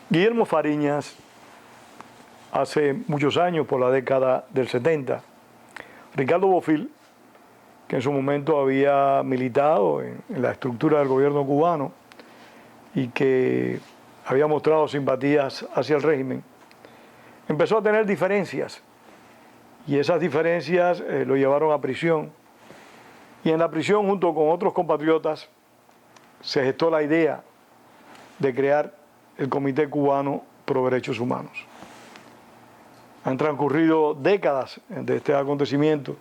Guillermo Fariñas, hace muchos años, por la década del 70, Ricardo Bofill, que en su momento había militado en la estructura del gobierno cubano y que había mostrado simpatías hacia el régimen, empezó a tener diferencias y esas diferencias lo llevaron a prisión. Y en la prisión, junto con otros compatriotas, se gestó la idea de crear el Comité Cubano Pro Derechos Humanos. Han transcurrido décadas de este acontecimiento.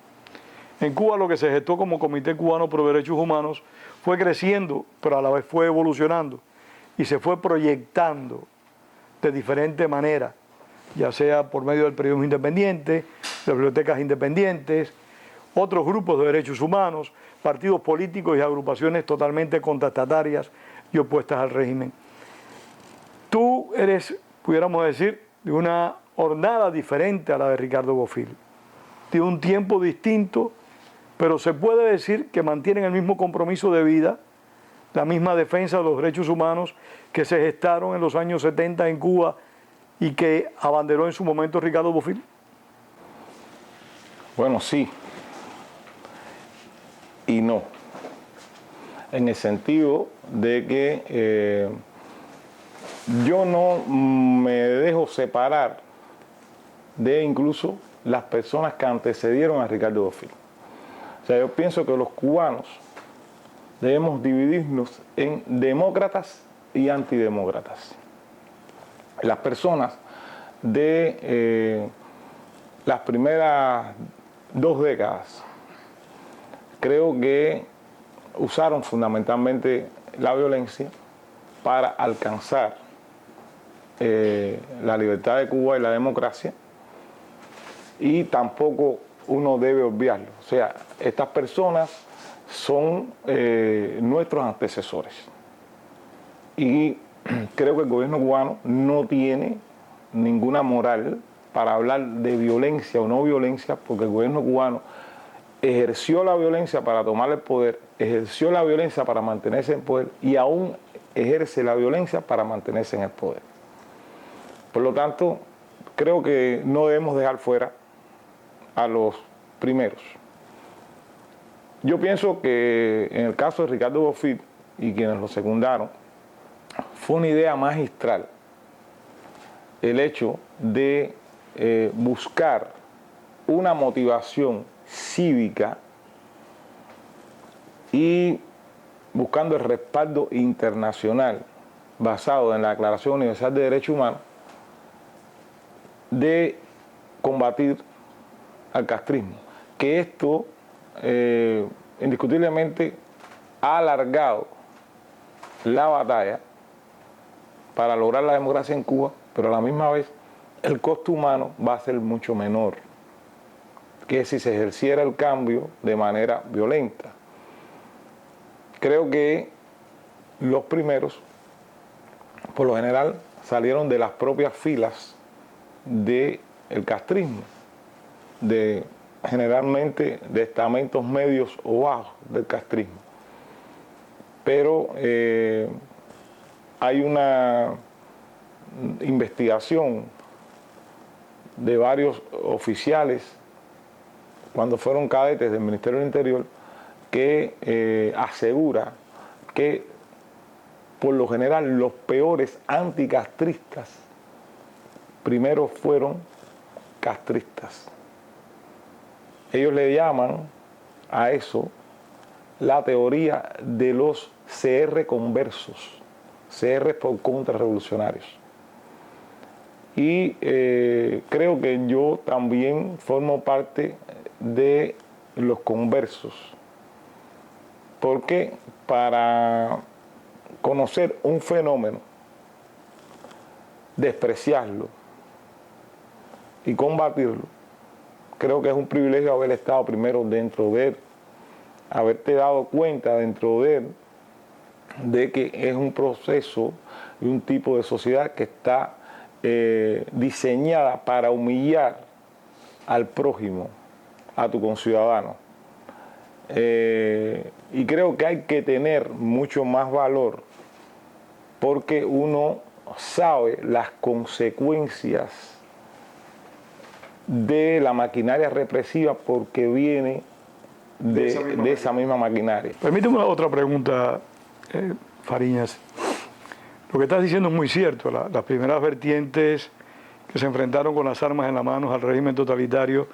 En Cuba lo que se gestó como Comité Cubano Pro Derechos Humanos fue creciendo, pero a la vez fue evolucionando y se fue proyectando de diferente manera, ya sea por medio del periodismo independiente, de bibliotecas independientes, otros grupos de derechos humanos, partidos políticos y agrupaciones totalmente contestatarias y opuestas al régimen. Tú eres, pudiéramos decir, de una hornada diferente a la de Ricardo Bofill, de un tiempo distinto, pero se puede decir que mantienen el mismo compromiso de vida, la misma defensa de los derechos humanos que se gestaron en los años 70 en Cuba y que abanderó en su momento Ricardo Bofill. Bueno, sí y no, en el sentido de que yo no me dejo separar de incluso las personas que antecedieron a Ricardo Bofill. O sea, yo pienso que los cubanos debemos dividirnos en demócratas y antidemócratas. Las personas de las primeras 2 décadas creo que usaron fundamentalmente la violencia para alcanzar la libertad de Cuba y la democracia, y tampoco uno debe obviarlo. O sea, estas personas son nuestros antecesores y creo que el gobierno cubano no tiene ninguna moral para hablar de violencia o no violencia, porque el gobierno cubano ejerció la violencia para tomar el poder, ejerció la violencia para mantenerse en poder y aún ejerce la violencia para mantenerse en el poder. Por lo tanto, creo que no debemos dejar fuera a los primeros. Yo pienso que en el caso de Ricardo Bofill y quienes lo secundaron, fue una idea magistral el hecho de buscar una motivación cívica y buscando el respaldo internacional basado en la Declaración Universal de Derechos Humanos de combatir al castrismo, que esto indiscutiblemente ha alargado la batalla para lograr la democracia en Cuba, pero a la misma vez el costo humano va a ser mucho menor que si se ejerciera el cambio de manera violenta. Creo que los primeros, por lo general, salieron de las propias filas del castrismo, generalmente de estamentos medios o bajos del castrismo. Pero hay una investigación de varios oficiales cuando fueron cadetes del Ministerio del Interior que asegura que por lo general los peores anticastristas primero fueron castristas. Ellos le llaman a eso la teoría de los CR conversos, CR por contrarrevolucionarios. Y creo que yo también formo parte de los conversos, porque para conocer un fenómeno, despreciarlo y combatirlo, creo que es un privilegio haber estado primero dentro de él, haberte dado cuenta dentro de él de que es un proceso y un tipo de sociedad que está diseñada para humillar al prójimo, a tu conciudadano. Y creo que hay que tener mucho más valor porque uno sabe las consecuencias de la maquinaria represiva porque viene de esa misma maquinaria. Permíteme otra pregunta, Fariñas. Lo que estás diciendo es muy cierto. Las primeras vertientes que se enfrentaron con las armas en las manos al régimen totalitario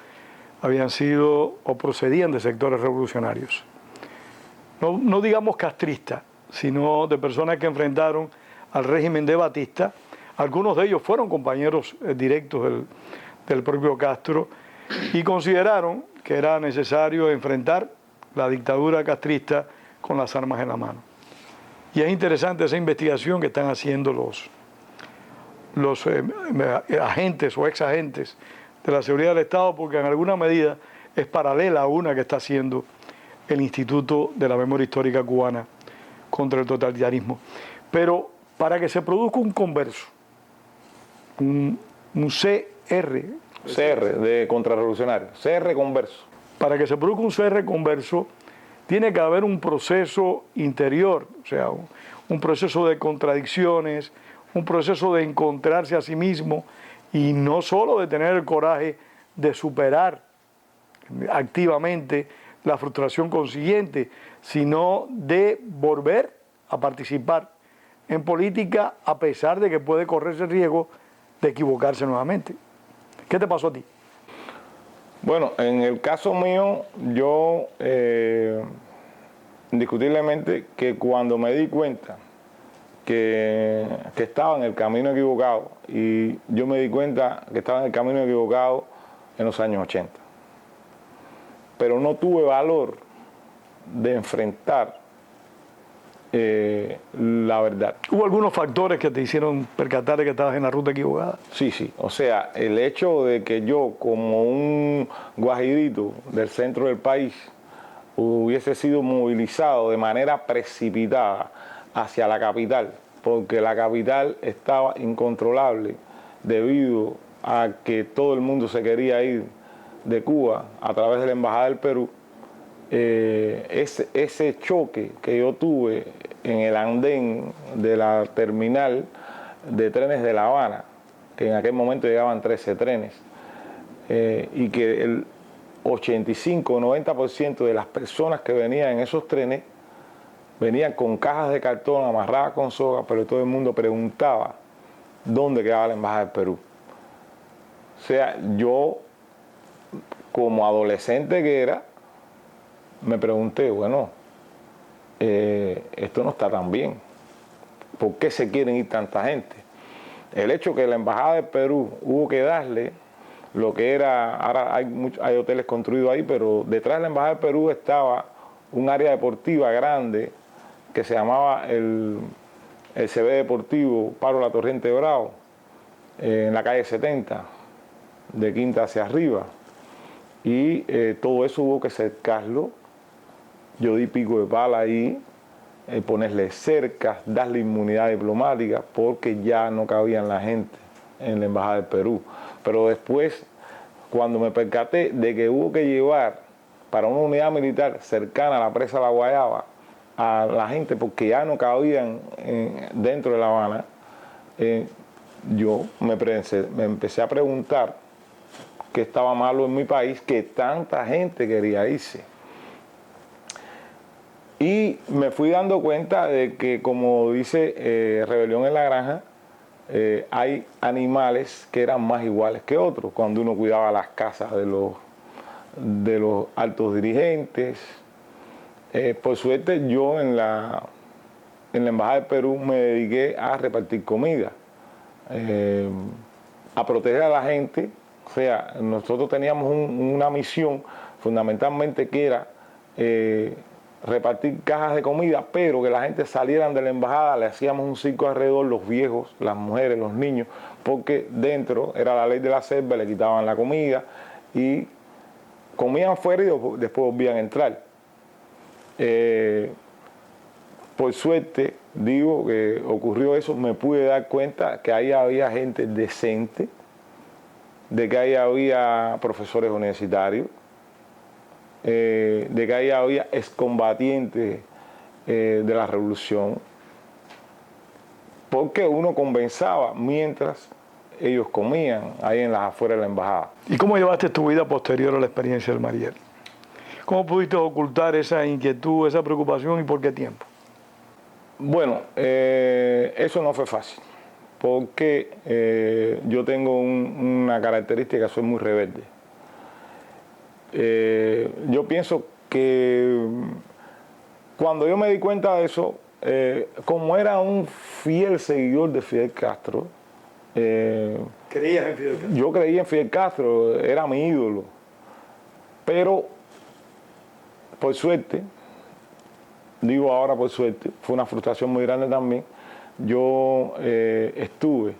habían sido o procedían de sectores revolucionarios. No digamos castristas, sino de personas que enfrentaron al régimen de Batista. Algunos de ellos fueron compañeros directos del propio Castro y consideraron que era necesario enfrentar la dictadura castrista con las armas en la mano. Y es interesante esa investigación que están haciendo los agentes o exagentes de la seguridad del Estado, porque en alguna medida es paralela a una que está haciendo el Instituto de la Memoria Histórica Cubana contra el totalitarismo. Pero para que se produzca un converso, un CR de contrarrevolucionario, CR converso. Para que se produzca un CR converso, tiene que haber un proceso interior, o sea, un proceso de contradicciones, un proceso de encontrarse a sí mismo y no solo de tener el coraje de superar activamente la frustración consiguiente, sino de volver a participar en política a pesar de que puede correrse el riesgo de equivocarse nuevamente. ¿Qué te pasó a ti? Bueno, en el caso mío, yo indiscutiblemente que cuando me di cuenta que estaba en el camino equivocado, y yo me di cuenta que estaba en el camino equivocado en los años 80, pero no tuve valor de enfrentar la verdad. ¿Hubo algunos factores que te hicieron percatar de que estabas en la ruta equivocada? Sí. O sea, el hecho de que yo, como un guajirito del centro del país, hubiese sido movilizado de manera precipitada hacia la capital, porque la capital estaba incontrolable debido a que todo el mundo se quería ir de Cuba a través de la Embajada del Perú. Ese choque que yo tuve en el andén de la terminal de trenes de La Habana, que en aquel momento llegaban 13 trenes, y que el 85 o 90% de las personas que venían en esos trenes venían con cajas de cartón amarradas con soga, pero todo el mundo preguntaba dónde quedaba la Embajada del Perú. O sea, yo, como adolescente que era, me pregunté, bueno, esto no está tan bien. ¿Por qué se quieren ir tanta gente? El hecho que la Embajada del Perú hubo que darle lo que era, ahora hay hoteles construidos ahí, pero detrás de la Embajada del Perú estaba un área deportiva grande que se llamaba el CB Deportivo Pablo La Torriente Bravo, en la calle 70, de Quinta hacia arriba. Y todo eso hubo que cercarlo. Yo di pico de pala ahí, ponerle cercas, darle inmunidad diplomática, porque ya no cabían la gente en la Embajada del Perú. Pero después, cuando me percaté de que hubo que llevar para una unidad militar cercana a la presa de La Guayaba a la gente, porque ya no cabían dentro de La Habana, yo me empecé a preguntar qué estaba malo en mi país, que tanta gente quería irse. Y me fui dando cuenta de que, como dice Rebelión en la Granja, hay animales que eran más iguales que otros. Cuando uno cuidaba las casas de los altos dirigentes. Por suerte, yo en la Embajada del Perú me dediqué a repartir comida, a proteger a la gente. O sea, nosotros teníamos una misión fundamentalmente que era repartir cajas de comida, pero que la gente salieran de la embajada, le hacíamos un circo alrededor, los viejos, las mujeres, los niños, porque dentro era la ley de la selva, le quitaban la comida y comían fuera y después volvían a entrar. Por suerte, digo que ocurrió eso, me pude dar cuenta que ahí había gente decente, de que ahí había profesores universitarios, de que ahí había excombatientes de la revolución, porque uno conversaba mientras ellos comían ahí en las afueras de la embajada. ¿Y cómo llevaste tu vida posterior a la experiencia del Mariel? ¿Cómo pudiste ocultar esa inquietud, esa preocupación y por qué tiempo? Bueno, eso no fue fácil, porque yo tengo una característica, soy muy rebelde. Yo pienso que cuando yo me di cuenta de eso, como era un fiel seguidor de Fidel Castro, ¿Creías en Fidel Castro? yo creía en Fidel Castro, era mi ídolo, pero por suerte, digo ahora por suerte, fue una frustración muy grande también, yo estuve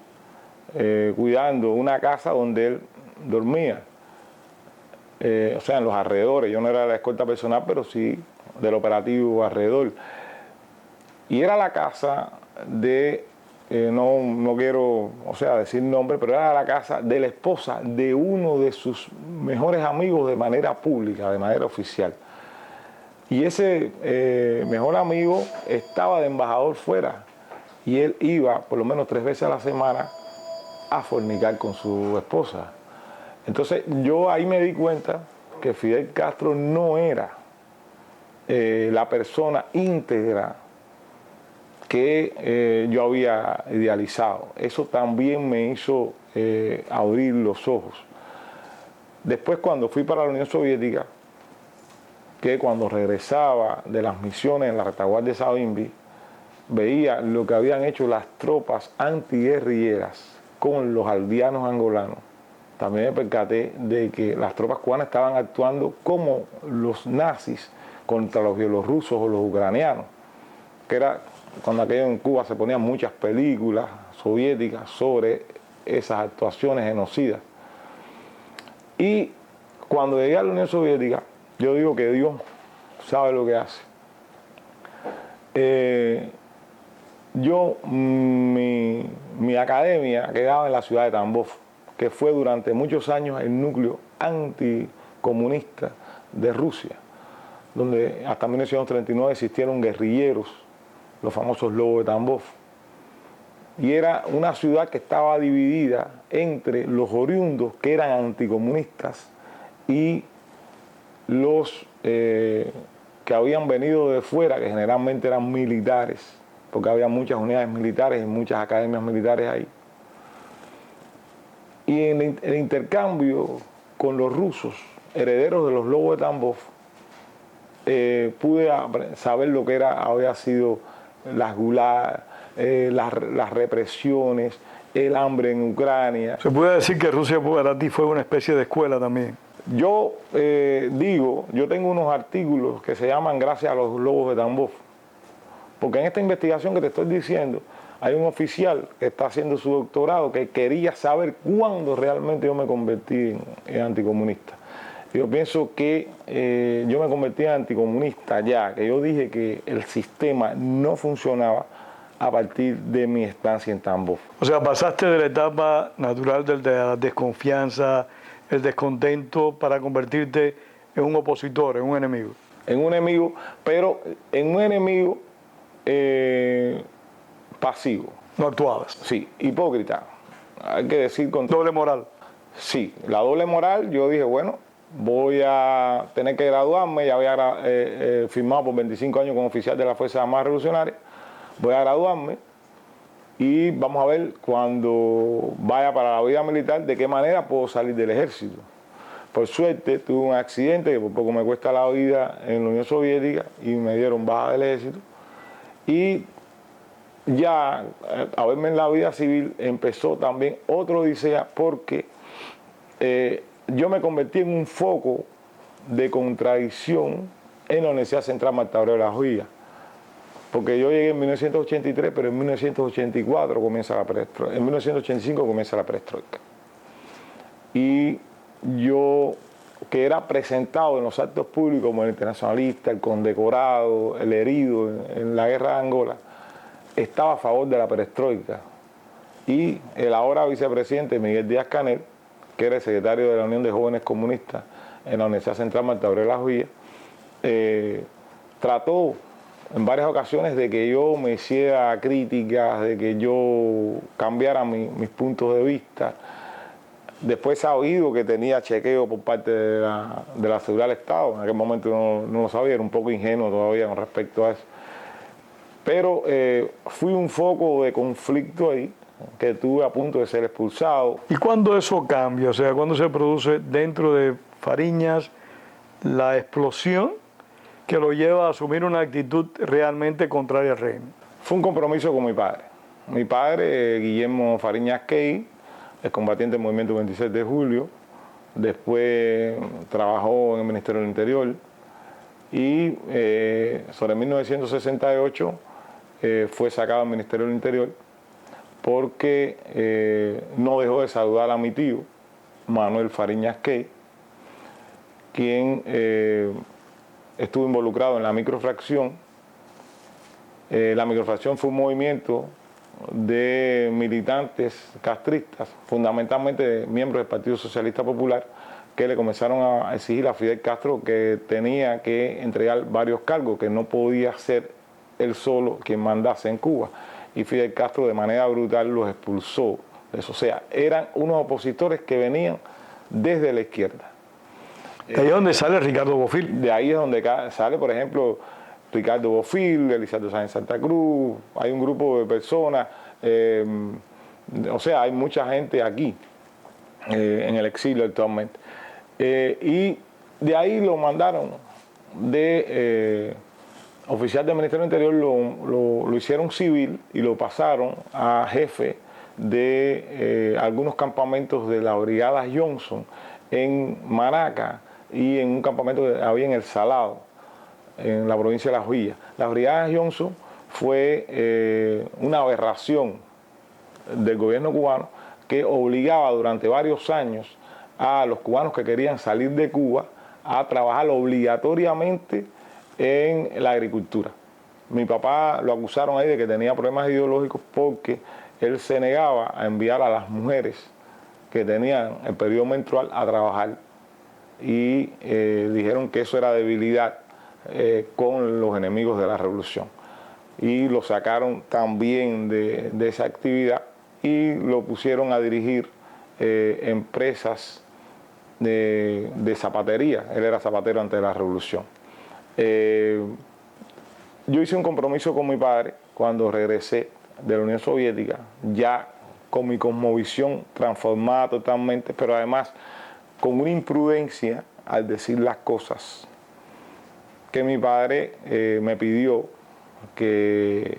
cuidando una casa donde él dormía, o sea, en los alrededores. Yo no era la escolta personal, pero sí del operativo alrededor. Y era la casa de, no quiero, o sea, decir nombre, pero era la casa de la esposa de uno de sus mejores amigos de manera pública, de manera oficial. Y ese mejor amigo estaba de embajador fuera y él iba por lo menos 3 veces a la semana a fornicar con su esposa. Entonces yo ahí me di cuenta que Fidel Castro no era la persona íntegra que yo había idealizado. Eso también me hizo abrir los ojos. Después, cuando fui para la Unión Soviética, que cuando regresaba de las misiones en la retaguardia de Savimbi, veía lo que habían hecho las tropas antiguerrilleras con los aldeanos angolanos. También me percaté de que las tropas cubanas estaban actuando como los nazis contra los bielorrusos o los ucranianos, que era cuando aquello en Cuba se ponían muchas películas soviéticas sobre esas actuaciones genocidas. Y cuando llegué a la Unión Soviética, yo digo que Dios sabe lo que hace. Mi academia quedaba en la ciudad de Tambov, que fue durante muchos años el núcleo anticomunista de Rusia, donde hasta 1939 existieron guerrilleros, los famosos Lobos de Tambov. Y era una ciudad que estaba dividida entre los oriundos, que eran anticomunistas, y los que habían venido de fuera, que generalmente eran militares, porque había muchas unidades militares y muchas academias militares ahí. Y en el intercambio con los rusos, herederos de los Lobos de Tambov, pude saber lo que había sido las gulag, las represiones, el hambre en Ucrania. Se puede decir que Rusia para ti fue una especie de escuela también. Yo yo tengo unos artículos que se llaman Gracias a los Lobos de Tambov, porque en esta investigación que te estoy diciendo, hay un oficial que está haciendo su doctorado que quería saber cuándo realmente yo me convertí en anticomunista. Yo pienso que yo me convertí en anticomunista ya, que yo dije que el sistema no funcionaba a partir de mi estancia en Tambov. O sea, pasaste de la etapa natural de la desconfianza, el descontento, para convertirte en un opositor, en un enemigo. En un enemigo, pero en un enemigo pasivo. No actuabas. Sí, hipócrita. Hay que decir con Doble moral. Sí, la doble moral. Yo dije, bueno, voy a tener que graduarme. Ya había firmado por 25 años como oficial de la Fuerza Armada Revolucionaria. Voy a graduarme y vamos a ver cuando vaya para la vida militar de qué manera puedo salir del ejército. Por suerte tuve un accidente que por poco me cuesta la vida en la Unión Soviética y me dieron baja del ejército. Y ya a verme en la vida civil empezó también otra odisea, porque yo me convertí en un foco de contradicción en la Universidad Central Marta Abreu de la Joya, porque yo llegué en 1983, pero en 1984 comienza la perestroika, en 1985 comienza la perestroika. Y yo, que era presentado en los actos públicos como el internacionalista, el condecorado, el herido en la guerra de Angola, estaba a favor de la perestroika. Y el ahora vicepresidente Miguel Díaz-Canel, que era el secretario de la Unión de Jóvenes Comunistas en la Universidad Central Marta Abreu de la Joya, trató en varias ocasiones de que yo me hiciera críticas, de que yo cambiara mis puntos de vista. Después se ha oído que tenía chequeo por parte de la Seguridad del Estado. En aquel momento no lo sabía, era un poco ingenuo todavía con respecto a eso. Pero fui un foco de conflicto ahí, que estuve a punto de ser expulsado. ¿Y cuándo eso cambia? O sea, ¿cuándo se produce dentro de Fariñas la explosión que lo lleva a asumir una actitud realmente contraria al régimen? Fue un compromiso con mi padre. Mi padre, Guillermo Fariñas Key, es combatiente del movimiento 26 de julio, después trabajó en el Ministerio del Interior y sobre 1968 fue sacado del Ministerio del Interior porque no dejó de saludar a mi tío, Manuel Fariñas Key, quien estuvo involucrado en la microfracción. La microfracción fue un movimiento de militantes castristas, fundamentalmente miembros del Partido Socialista Popular, que le comenzaron a exigir a Fidel Castro que tenía que entregar varios cargos, que no podía ser él solo quien mandase en Cuba. Y Fidel Castro de manera brutal los expulsó de eso. O sea, eran unos opositores que venían desde la izquierda. De ahí es donde sale Ricardo Bofill. De ahí es donde sale, por ejemplo, Ricardo Bofill, Elizardo Sáenz Santa Cruz. Hay un grupo de personas, o sea, hay mucha gente aquí en el exilio actualmente. Y de ahí lo mandaron de oficial del Ministerio del Interior, lo hicieron civil y lo pasaron a jefe de algunos campamentos de la Brigada Johnson en Maraca y en un campamento que había en El Salado, en la provincia de La Joya. La Brigada Johnson fue una aberración del gobierno cubano que obligaba durante varios años a los cubanos que querían salir de Cuba a trabajar obligatoriamente en la agricultura. Mi papá lo acusaron ahí de que tenía problemas ideológicos porque él se negaba a enviar a las mujeres que tenían el periodo menstrual a trabajar y dijeron que eso era debilidad con los enemigos de la revolución. Y lo sacaron también de esa actividad y lo pusieron a dirigir empresas de zapatería. Él era zapatero antes de la revolución. Yo hice un compromiso con mi padre cuando regresé de la Unión Soviética, ya con mi cosmovisión transformada totalmente, pero además con una imprudencia al decir las cosas, que mi padre me pidió que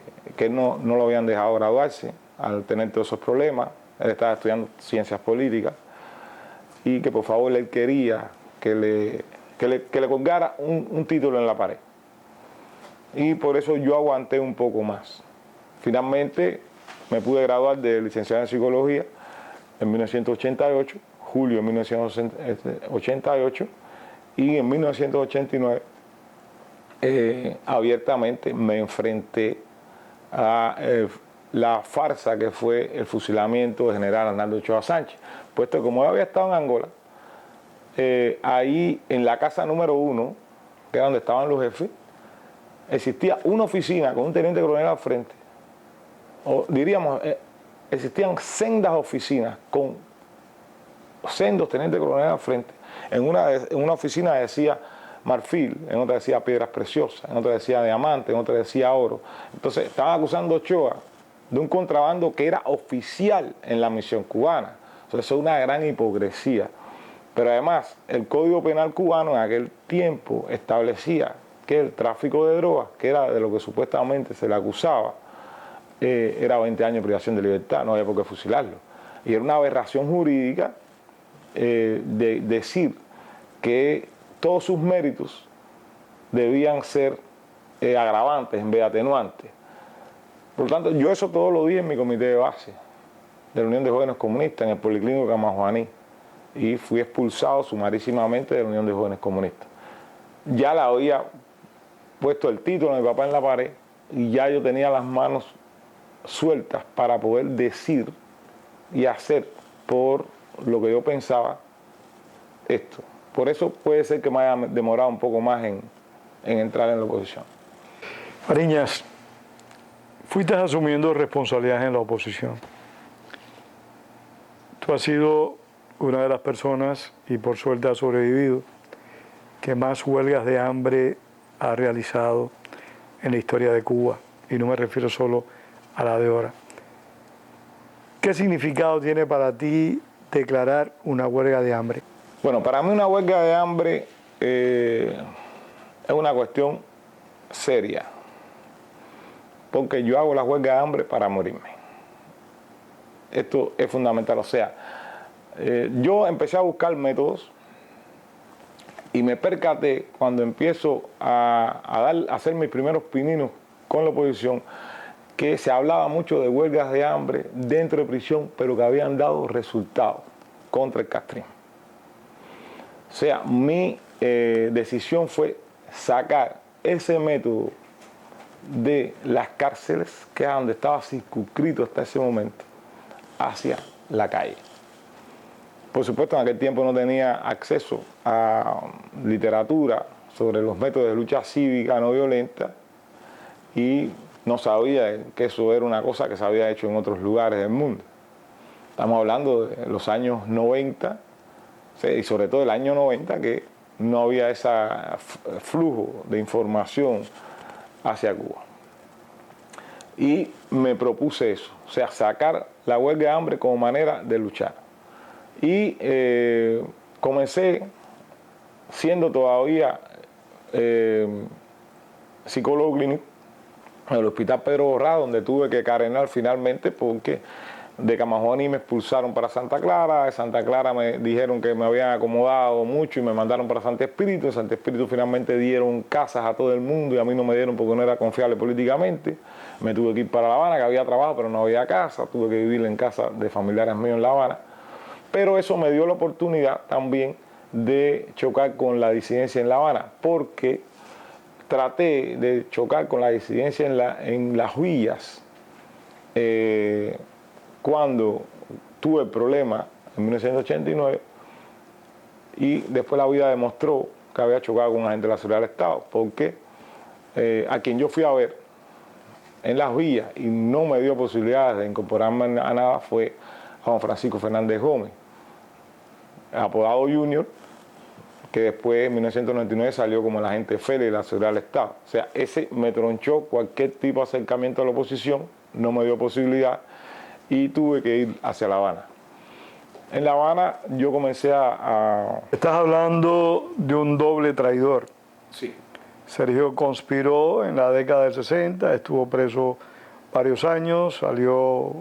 no lo habían dejado graduarse al tener todos esos problemas. Él estaba estudiando ciencias políticas y que por favor él quería que le colgara un título en la pared. Y por eso yo aguanté un poco más. Finalmente me pude graduar de licenciado en psicología en 1988, julio de 1988, y en 1989 abiertamente me enfrenté a la farsa que fue el fusilamiento del general Arnaldo Ochoa Sánchez, puesto que como yo había estado en Angola, ahí en la casa número 1, que era donde estaban los jefes, existía una oficina con un teniente coronel al frente, o diríamos, existían sendas oficinas con sendos tenientes coroneles al frente. En una oficina decía marfil, en otra decía piedras preciosas, en otra decía diamante, en otra decía oro. Entonces estaban acusando a Ochoa de un contrabando que era oficial en la misión cubana. Entonces eso es una gran hipocresía. Pero además el Código Penal cubano en aquel tiempo establecía que el tráfico de drogas, que era de lo que supuestamente se le acusaba, era 20 años de privación de libertad, no había por qué fusilarlo. Y era una aberración jurídica de decir que todos sus méritos debían ser agravantes en vez de atenuantes. Por lo tanto, yo eso todo lo dije en mi comité de base de la Unión de Jóvenes Comunistas en el Policlínico Camajuaní y fui expulsado sumarísimamente de la Unión de Jóvenes Comunistas. Ya le había puesto el título de mi papá en la pared y ya yo tenía las manos sueltas para poder decir y hacer por lo que yo pensaba esto. Por eso puede ser que me haya demorado un poco más en entrar en la oposición. Fariñas, fuiste asumiendo responsabilidades en la oposición. Tú has sido una de las personas, y por suerte has sobrevivido, que más huelgas de hambre ha realizado en la historia de Cuba. Y no me refiero solo a la de ahora. ¿Qué significado tiene para ti declarar una huelga de hambre? Bueno, para mí una huelga de hambre es una cuestión seria, porque yo hago la huelga de hambre para morirme. Esto es fundamental, o sea, yo empecé a buscar métodos y me percaté cuando empiezo a hacer mis primeros pininos con la oposición, que se hablaba mucho de huelgas de hambre dentro de prisión, pero que habían dado resultados contra el castrismo. O sea, mi decisión fue sacar ese método de las cárceles, que era donde estaba circunscrito hasta ese momento, hacia la calle. Por supuesto, en aquel tiempo no tenía acceso a literatura sobre los métodos de lucha cívica no violenta y no sabía que eso era una cosa que se había hecho en otros lugares del mundo. Estamos hablando de los años 90, y sobre todo el año 90, que no había ese flujo de información hacia Cuba. Y me propuse eso, o sea, sacar la huelga de hambre como manera de luchar. Y comencé siendo todavía psicólogo clínico en el Hospital Pedro Borrás, donde tuve que carenar finalmente porque de Camajuaní me expulsaron para Santa Clara. De Santa Clara me dijeron que me habían acomodado mucho y me mandaron para Santo Espíritu. En Santo Espíritu finalmente dieron casas a todo el mundo y a mí no me dieron porque no era confiable políticamente. Me tuve que ir para La Habana, que había trabajo pero no había casa. Tuve que vivir en casa de familiares míos en La Habana. Pero eso me dio la oportunidad también de chocar con la disidencia en La Habana, porque traté de chocar con la disidencia en las villas cuando tuve el problema en 1989 y después la vida demostró que había chocado con un agente de la seguridad del Estado, porque a quien yo fui a ver en las villas y no me dio posibilidades de incorporarme a nada fue Juan Francisco Fernández Gómez, apodado Junior, que después en 1999 salió como el agente Félix de la seguridad del Estado. O sea, ese me tronchó cualquier tipo de acercamiento a la oposición, no me dio posibilidad y tuve que ir hacia La Habana. En La Habana yo comencé a... Estás hablando de un doble traidor. Sí. Sergio conspiró en la década del 60, estuvo preso varios años, salió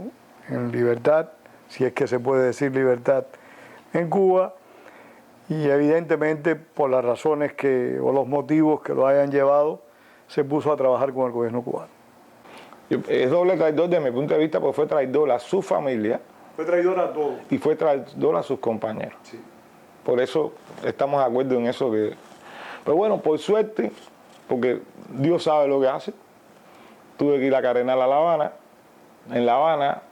en libertad, si es que se puede decir libertad, en Cuba, y evidentemente por las razones o los motivos que lo hayan llevado, se puso a trabajar con el gobierno cubano. Es doble traidor desde mi punto de vista porque fue traidor a su familia. Fue traidor a todos. Y fue traidor a sus compañeros. Sí. Por eso estamos de acuerdo en eso que... Pero bueno, por suerte, porque Dios sabe lo que hace, tuve que ir a carenar a La Habana. En La Habana,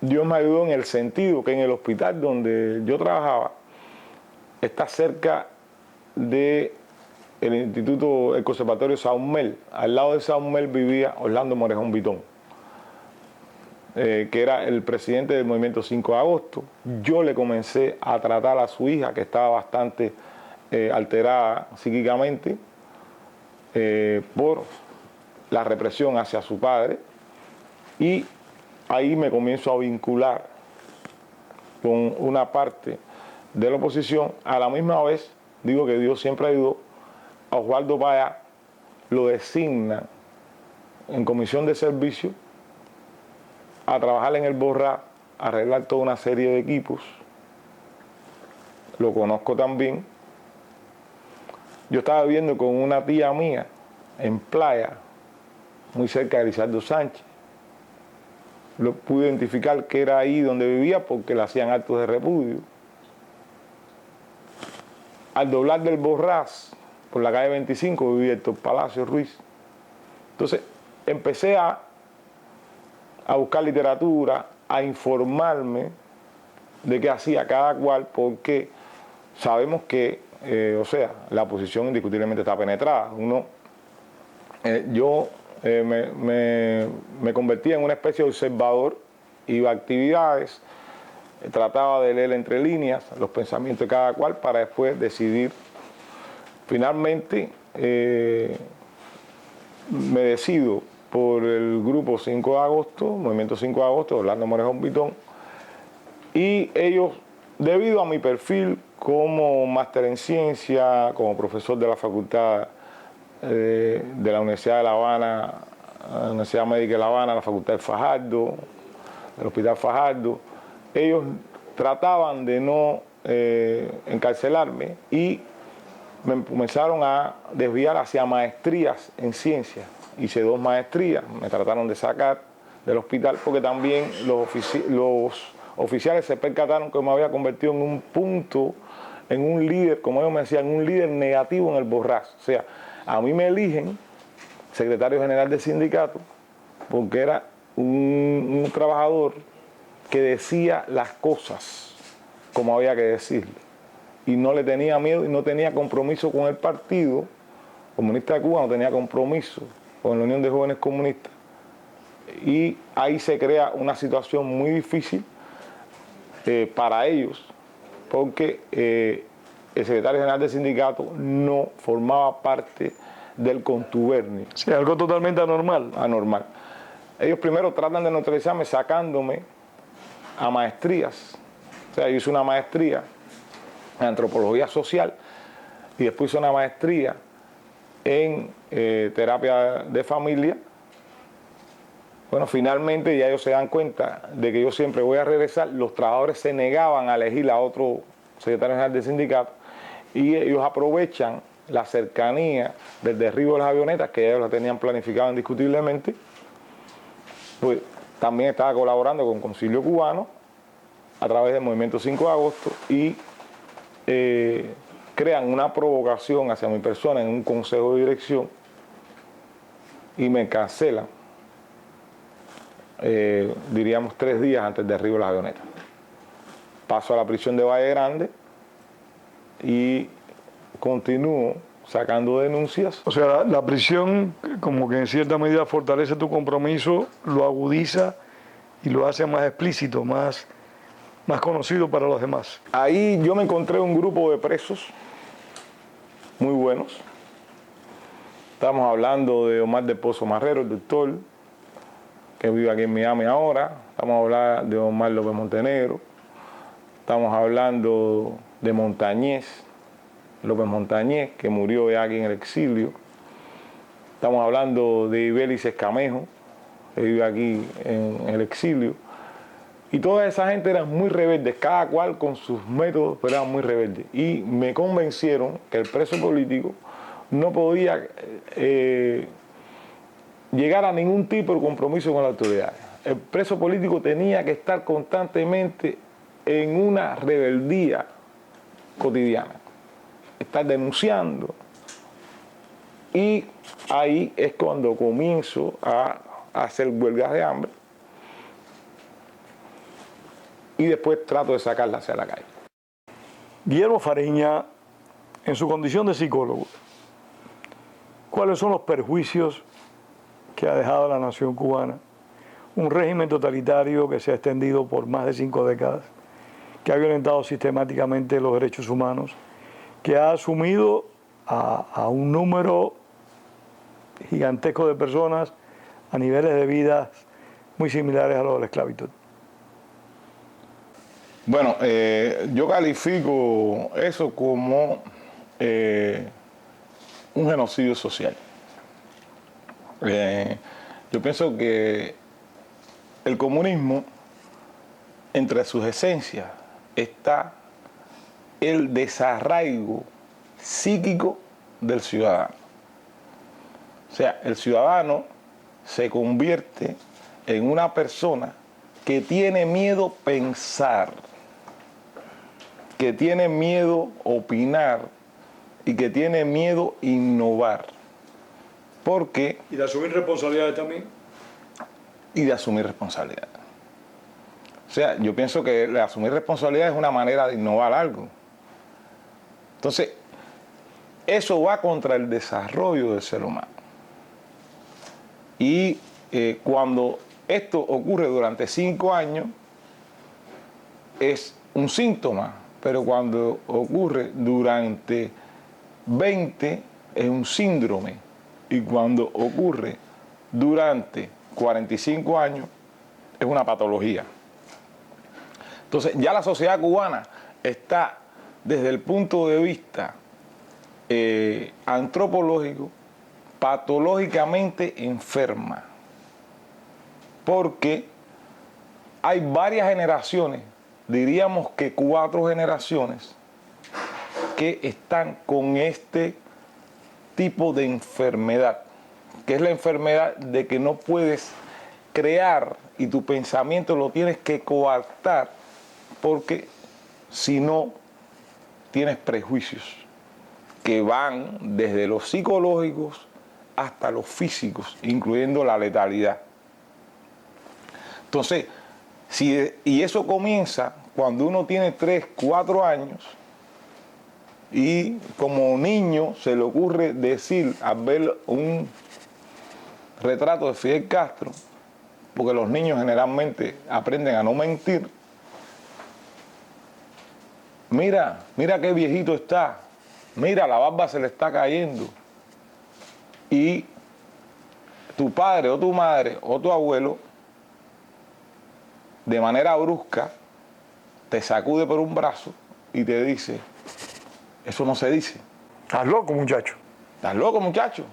Dios me ayudó en el sentido que en el hospital donde yo trabajaba está cerca de el Instituto, el Conservatorio Saumel. Al lado de Saumel vivía Orlando Morejón Vitón, que era el presidente del movimiento 5 de agosto. Yo le comencé a tratar a su hija, que estaba bastante alterada psíquicamente por la represión hacia su padre, y ahí me comienzo a vincular con una parte de la oposición. A la misma vez, digo que Dios siempre ayudó. A Osvaldo Payá lo designa en comisión de servicio a trabajar en el Borrás, a arreglar toda una serie de equipos. Lo conozco también. Yo estaba viviendo con una tía mía en Playa, muy cerca de Elizardo Sánchez. Lo pude identificar que era ahí donde vivía porque le hacían actos de repudio. Al doblar del Borrás, por la calle 25, vivía Héctor Palacio Ruiz. Entonces empecé a buscar literatura, a informarme de qué hacía cada cual, porque sabemos que, o sea, la oposición indiscutiblemente está penetrada. Uno yo me convertí en una especie de observador, iba a actividades, trataba de leer entre líneas los pensamientos de cada cual para después decidir. Finalmente me decido por el grupo 5 de agosto, Movimiento 5 de agosto, Orlando Morejón Pitón, y ellos, debido a mi perfil como máster en ciencia, como profesor de la Facultad de la Universidad de La Habana, la Universidad Médica de La Habana, la Facultad de Fajardo, el Hospital Fajardo, ellos trataban de no encarcelarme y me comenzaron a desviar hacia maestrías en ciencias. Hice 2 maestrías, me trataron de sacar del hospital porque también los oficiales se percataron que me había convertido en un punto, en un líder, como ellos me decían, un líder negativo en el Borrás. O sea, a mí me eligen secretario general del sindicato porque era un trabajador que decía las cosas como había que decirle y no le tenía miedo y no tenía compromiso con el Partido Comunista de Cuba, no tenía compromiso con la Unión de Jóvenes Comunistas, y ahí se crea una situación muy difícil para ellos porque el secretario general del sindicato no formaba parte del contubernio. Sí, algo totalmente anormal. Anormal. Ellos primero tratan de neutralizarme sacándome a maestrías. O sea, yo hice una maestría en antropología social y después hice una maestría en terapia de familia. Bueno, finalmente ya ellos se dan cuenta de que yo siempre voy a regresar. Los trabajadores se negaban a elegir a otro secretario general del sindicato y ellos aprovechan la cercanía del derribo de las avionetas, que ellos la tenían planificado indiscutiblemente. Pues también estaba colaborando con Concilio Cubano a través del Movimiento 5 de agosto y crean una provocación hacia mi persona en un consejo de dirección y me cancelan, diríamos 3 días antes del derribo de las avionetas. Paso a la prisión de Valle Grande y continúo sacando denuncias. O sea, la prisión como que en cierta medida fortalece tu compromiso, lo agudiza y lo hace más explícito, más conocido para los demás. Ahí yo me encontré un grupo de presos muy buenos. Estamos hablando de Omar del Pozo Marrero, el doctor, que vive aquí en Miami ahora. Estamos hablando de Omar López Montenegro. Estamos hablando de Montañez, López Montañez, que murió ya aquí en el exilio. Estamos hablando de Ibelis Escamejo, que vive aquí en el exilio. Y toda esa gente eran muy rebeldes, cada cual con sus métodos, pero eran muy rebeldes. Y me convencieron que el preso político no podía llegar a ningún tipo de compromiso con la autoridad. El preso político tenía que estar constantemente en una rebeldía cotidiana, estar denunciando. Y ahí es cuando comienzo a hacer huelgas de hambre y después trato de sacarla hacia la calle. Guillermo Fariña, en su condición de psicólogo, ¿cuáles son los perjuicios que ha dejado a la nación cubana? Un régimen totalitario que se ha extendido por más de 5 décadas, que ha violentado sistemáticamente los derechos humanos, que ha asumido a un número gigantesco de personas a niveles de vida muy similares a los de la esclavitud. Bueno, yo califico eso como un genocidio social. Yo pienso que el comunismo, entre sus esencias, está el desarraigo psíquico del ciudadano. O sea, el ciudadano se convierte en una persona que tiene miedo pensar, que tiene miedo opinar y que tiene miedo innovar. Porque... ¿Y de asumir responsabilidades también? Y de asumir responsabilidades. O sea, yo pienso que asumir responsabilidades es una manera de innovar algo. Entonces, eso va contra el desarrollo del ser humano. Y cuando esto ocurre durante 5 años, es un síntoma, pero cuando ocurre durante 20 es un síndrome, y cuando ocurre durante 45 años es una patología. Entonces ya la sociedad cubana está desde el punto de vista antropológico patológicamente enferma, porque hay varias generaciones, diríamos que 4 generaciones, que están con este tipo de enfermedad, que es la enfermedad de que no puedes crear y tu pensamiento lo tienes que coartar, porque si no tienes prejuicios que van desde los psicológicos hasta los físicos, incluyendo la letalidad. Entonces, y eso comienza cuando uno tiene 3, 4 años y como niño se le ocurre decir al ver un retrato de Fidel Castro, porque los niños generalmente aprenden a no mentir: mira, mira qué viejito está, mira, la barba se le está cayendo. Y tu padre o tu madre o tu abuelo, de manera brusca, te sacude por un brazo y te dice: eso no se dice. Estás loco, muchacho. Estás loco, muchacho.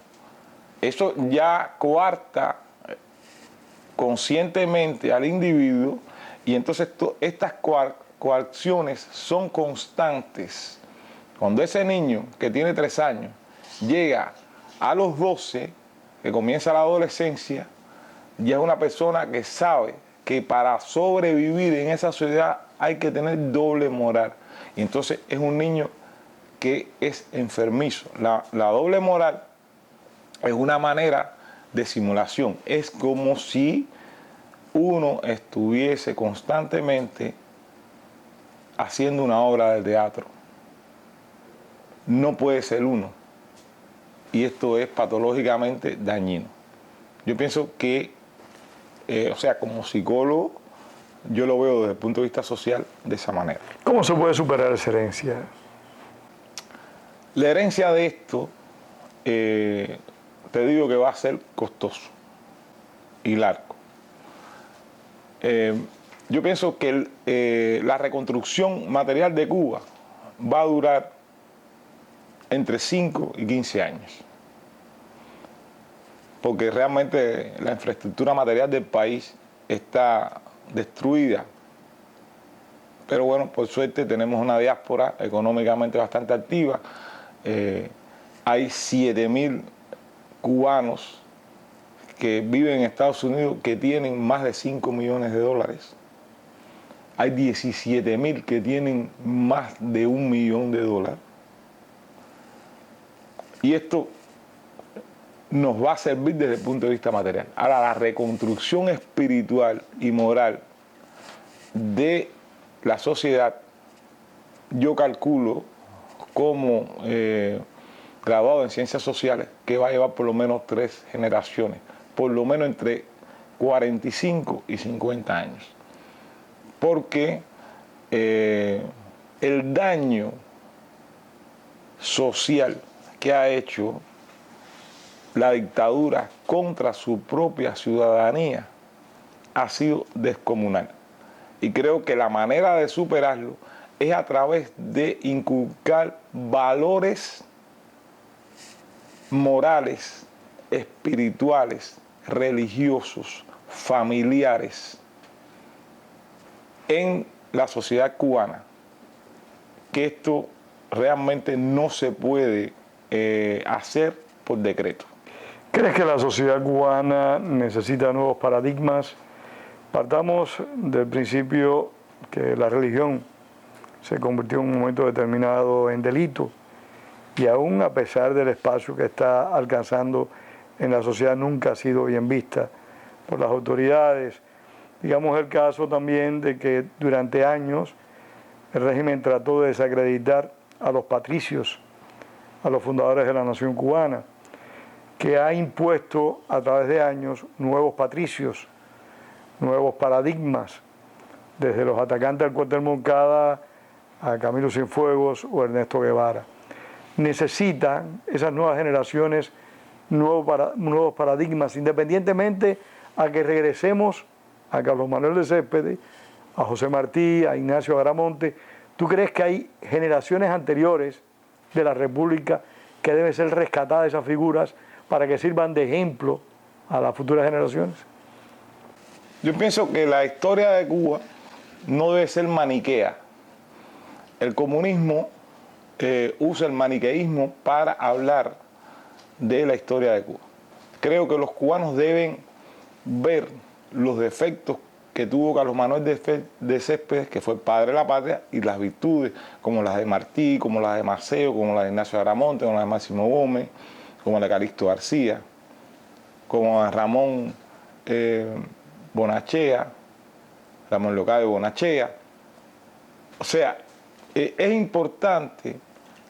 Eso ya coarta conscientemente al individuo, y entonces estas coacciones son constantes. Cuando ese niño que tiene 3 años llega a los 12, que comienza la adolescencia, ya es una persona que sabe que para sobrevivir en esa sociedad hay que tener doble moral. Y entonces es un niño que es enfermizo. La doble moral es una manera de simulación. Es como si uno estuviese constantemente haciendo una obra de teatro. No puede ser uno. Y esto es patológicamente dañino. Yo pienso que, como psicólogo, yo lo veo desde el punto de vista social de esa manera. ¿Cómo se puede superar esa herencia? La herencia de esto, te digo que va a ser costoso y largo. Yo pienso que la reconstrucción material de Cuba va a durar entre 5 y 15 años. Porque realmente la infraestructura material del país está destruida. Pero bueno, por suerte tenemos una diáspora económicamente bastante activa. Hay 7.000 cubanos que viven en Estados Unidos que tienen más de 5 millones de dólares. Hay 17.000 que tienen más de 1 millón de dólares. Y esto nos va a servir desde el punto de vista material. Ahora, la reconstrucción espiritual y moral de la sociedad, yo calculo como graduado en ciencias sociales que va a llevar por lo menos 3 generaciones, por lo menos entre 45 y 50 años. Porque el daño social que ha hecho la dictadura contra su propia ciudadanía ha sido descomunal. Y creo que la manera de superarlo es a través de inculcar valores morales, espirituales, religiosos, familiares en la sociedad cubana, que esto realmente no se puede hacer por decreto. ¿Crees que la sociedad cubana necesita nuevos paradigmas? Partamos del principio que la religión se convirtió en un momento determinado en delito, y aún a pesar del espacio que está alcanzando en la sociedad nunca ha sido bien vista por las autoridades. Digamos el caso también de que durante años el régimen trató de desacreditar a los patricios, a los fundadores de la nación cubana. que ha impuesto a través de años nuevos patricios, nuevos paradigmas, desde los atacantes del cuartel Moncada a Camilo Cienfuegos o Ernesto Guevara. Necesitan esas nuevas generaciones nuevos paradigmas, independientemente a que regresemos a Carlos Manuel de Céspedes, a José Martí, a Ignacio Agramonte. ¿Tú crees que hay generaciones anteriores de la República que deben ser rescatadas esas figuras para que sirvan de ejemplo a las futuras generaciones? Yo pienso que la historia de Cuba no debe ser maniquea. El comunismo usa el maniqueísmo para hablar de la historia de Cuba. Creo que los cubanos deben ver los defectos que tuvo Carlos Manuel de Céspedes, que fue el padre de la patria, y las virtudes, como las de Martí, como las de Maceo, como las de Ignacio Agramonte, como las de Máximo Gómez, como la de Calixto García, como a Ramón Bonachea, Ramón Leocadio Bonachea. O sea, es importante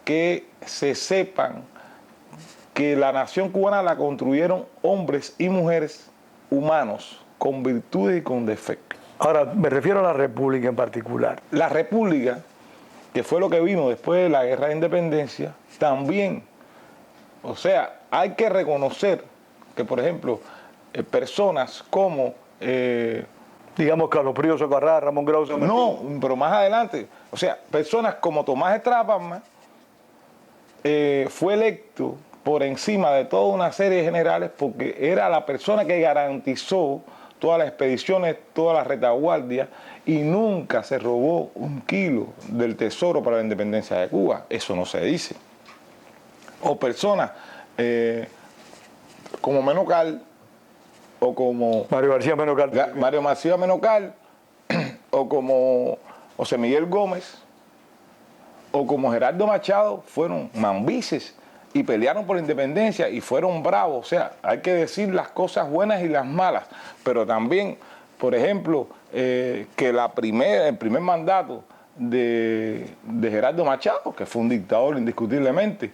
que se sepan que la nación cubana la construyeron hombres y mujeres humanos, con virtudes y con defectos. Ahora, me refiero a la República en particular. La República, que fue lo que vino después de la Guerra de Independencia, también, o sea, hay que reconocer que, por ejemplo, personas como... digamos Carlos Prío Socarrá, Ramón Grau. No, pero más adelante, o sea, personas como Tomás Estrapama fue electo por encima de toda una serie de generales porque era la persona que garantizó todas las expediciones, toda la retaguardia, y nunca se robó un kilo del tesoro para la independencia de Cuba. Eso no se dice. O personas como Menocal, o como Mario García Menocal. Mario García Menocal, o como José Miguel Gómez, o como Gerardo Machado, fueron mambises y pelearon por la independencia y fueron bravos. O sea, hay que decir las cosas buenas y las malas, pero también, por ejemplo, que el primer mandato de Gerardo Machado, que fue un dictador indiscutiblemente,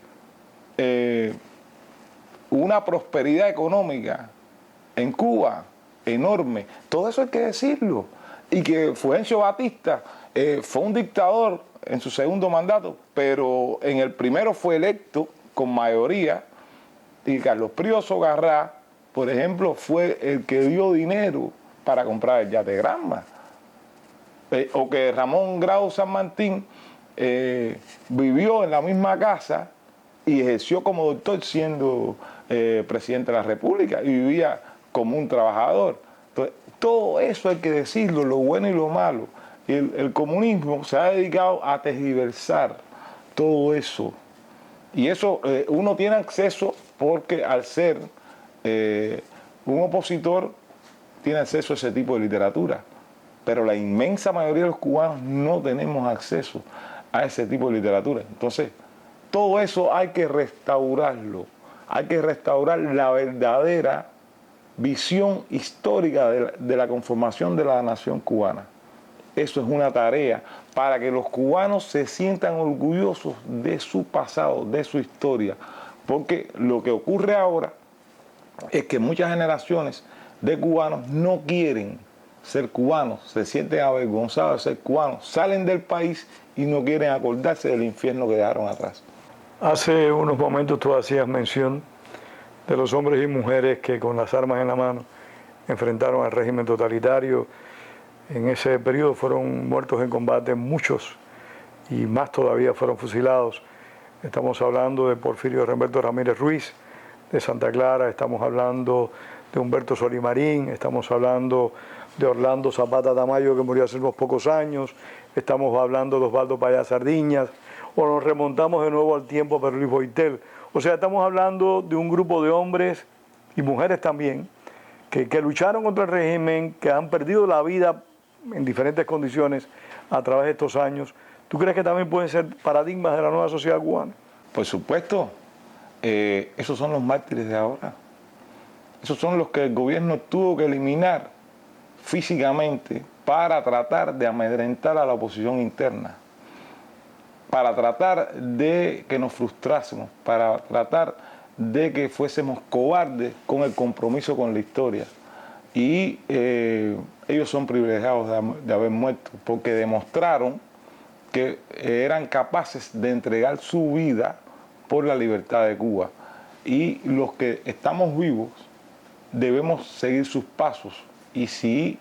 una prosperidad económica en Cuba enorme, todo eso hay que decirlo, y que Fulgencio Batista fue un dictador en su segundo mandato, pero en el primero fue electo con mayoría, y Carlos Prío Socarrá, por ejemplo, fue el que dio dinero para comprar el yate Granma. O que Ramón Grau San Martín vivió en la misma casa y ejerció como doctor siendo presidente de la República y vivía como un trabajador. Entonces, todo eso hay que decirlo, lo bueno y lo malo. Y el comunismo se ha dedicado a tergiversar todo eso. Y eso uno tiene acceso porque al ser un opositor tiene acceso a ese tipo de literatura. Pero la inmensa mayoría de los cubanos no tenemos acceso a ese tipo de literatura. Entonces, todo eso hay que restaurarlo. Hay que restaurar la verdadera visión histórica de la conformación de la nación cubana. Eso es una tarea para que los cubanos se sientan orgullosos de su pasado, de su historia. Porque lo que ocurre ahora es que muchas generaciones de cubanos no quieren ser cubanos, se sienten avergonzados de ser cubanos, salen del país y no quieren acordarse del infierno que dejaron atrás. Hace unos momentos tú hacías mención de los hombres y mujeres que con las armas en la mano enfrentaron al régimen totalitario. En ese periodo fueron muertos en combate muchos y más todavía fueron fusilados. Estamos hablando de Porfirio Remberto Ramírez Ruiz, de Santa Clara, estamos hablando de Humberto Solimarín, estamos hablando de Orlando Zapata Tamayo, que murió hace unos pocos años, estamos hablando de Osvaldo Payá Sardiñas, o nos remontamos de nuevo al tiempo de Luis Boitel. O sea, estamos hablando de un grupo de hombres y mujeres también que lucharon contra el régimen, que han perdido la vida en diferentes condiciones a través de estos años. ¿Tú crees que también pueden ser paradigmas de la nueva sociedad cubana? Por supuesto, esos son los mártires de ahora. Esos son los que el gobierno tuvo que eliminar físicamente para tratar de amedrentar a la oposición interna, para tratar de que nos frustrásemos, para tratar de que fuésemos cobardes con el compromiso con la historia. Y ellos son privilegiados de haber muerto, porque demostraron que eran capaces de entregar su vida por la libertad de Cuba. Y los que estamos vivos debemos seguir sus pasos. Y si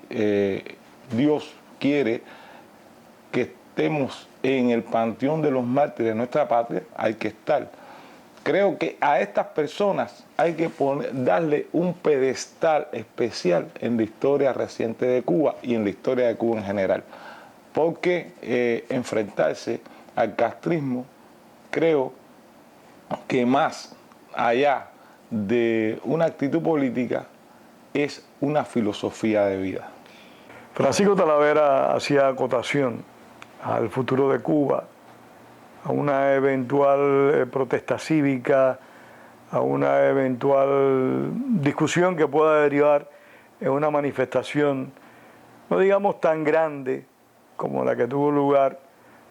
Dios quiere que estemos en el panteón de los mártires de nuestra patria, hay que estar. Creo que a estas personas hay que darle un pedestal especial en la historia reciente de Cuba y en la historia de Cuba en general. Porque enfrentarse al castrismo, creo que más allá de una actitud política, es una filosofía de vida. Francisco Talavera hacía acotación al futuro de Cuba, a una eventual protesta cívica, a una eventual discusión que pueda derivar en una manifestación, no digamos tan grande como la que tuvo lugar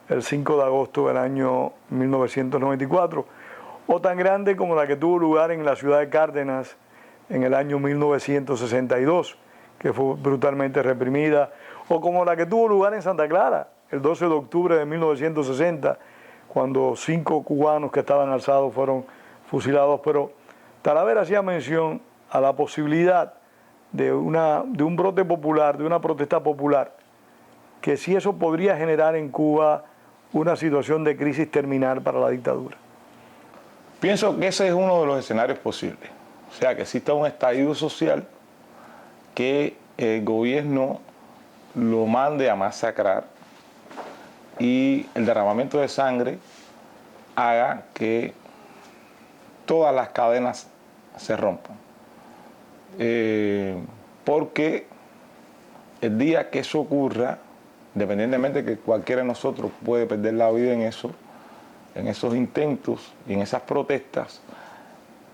el 5 de agosto del año 1994, o tan grande como la que tuvo lugar en la ciudad de Cárdenas en el año 1962, que fue brutalmente reprimida, o como la que tuvo lugar en Santa Clara el 12 de octubre de 1960, cuando 5 cubanos que estaban alzados fueron fusilados. Pero Talavera hacía mención a la posibilidad de un brote popular, de una protesta popular, que si eso podría generar en Cuba una situación de crisis terminal para la dictadura. Pienso que ese es uno de los escenarios posibles. O sea, que exista un estallido social, que el gobierno lo mande a masacrar y el derramamiento de sangre haga que todas las cadenas se rompan. Porque el día que eso ocurra, independientemente de que cualquiera de nosotros puede perder la vida en eso, en esos intentos y en esas protestas,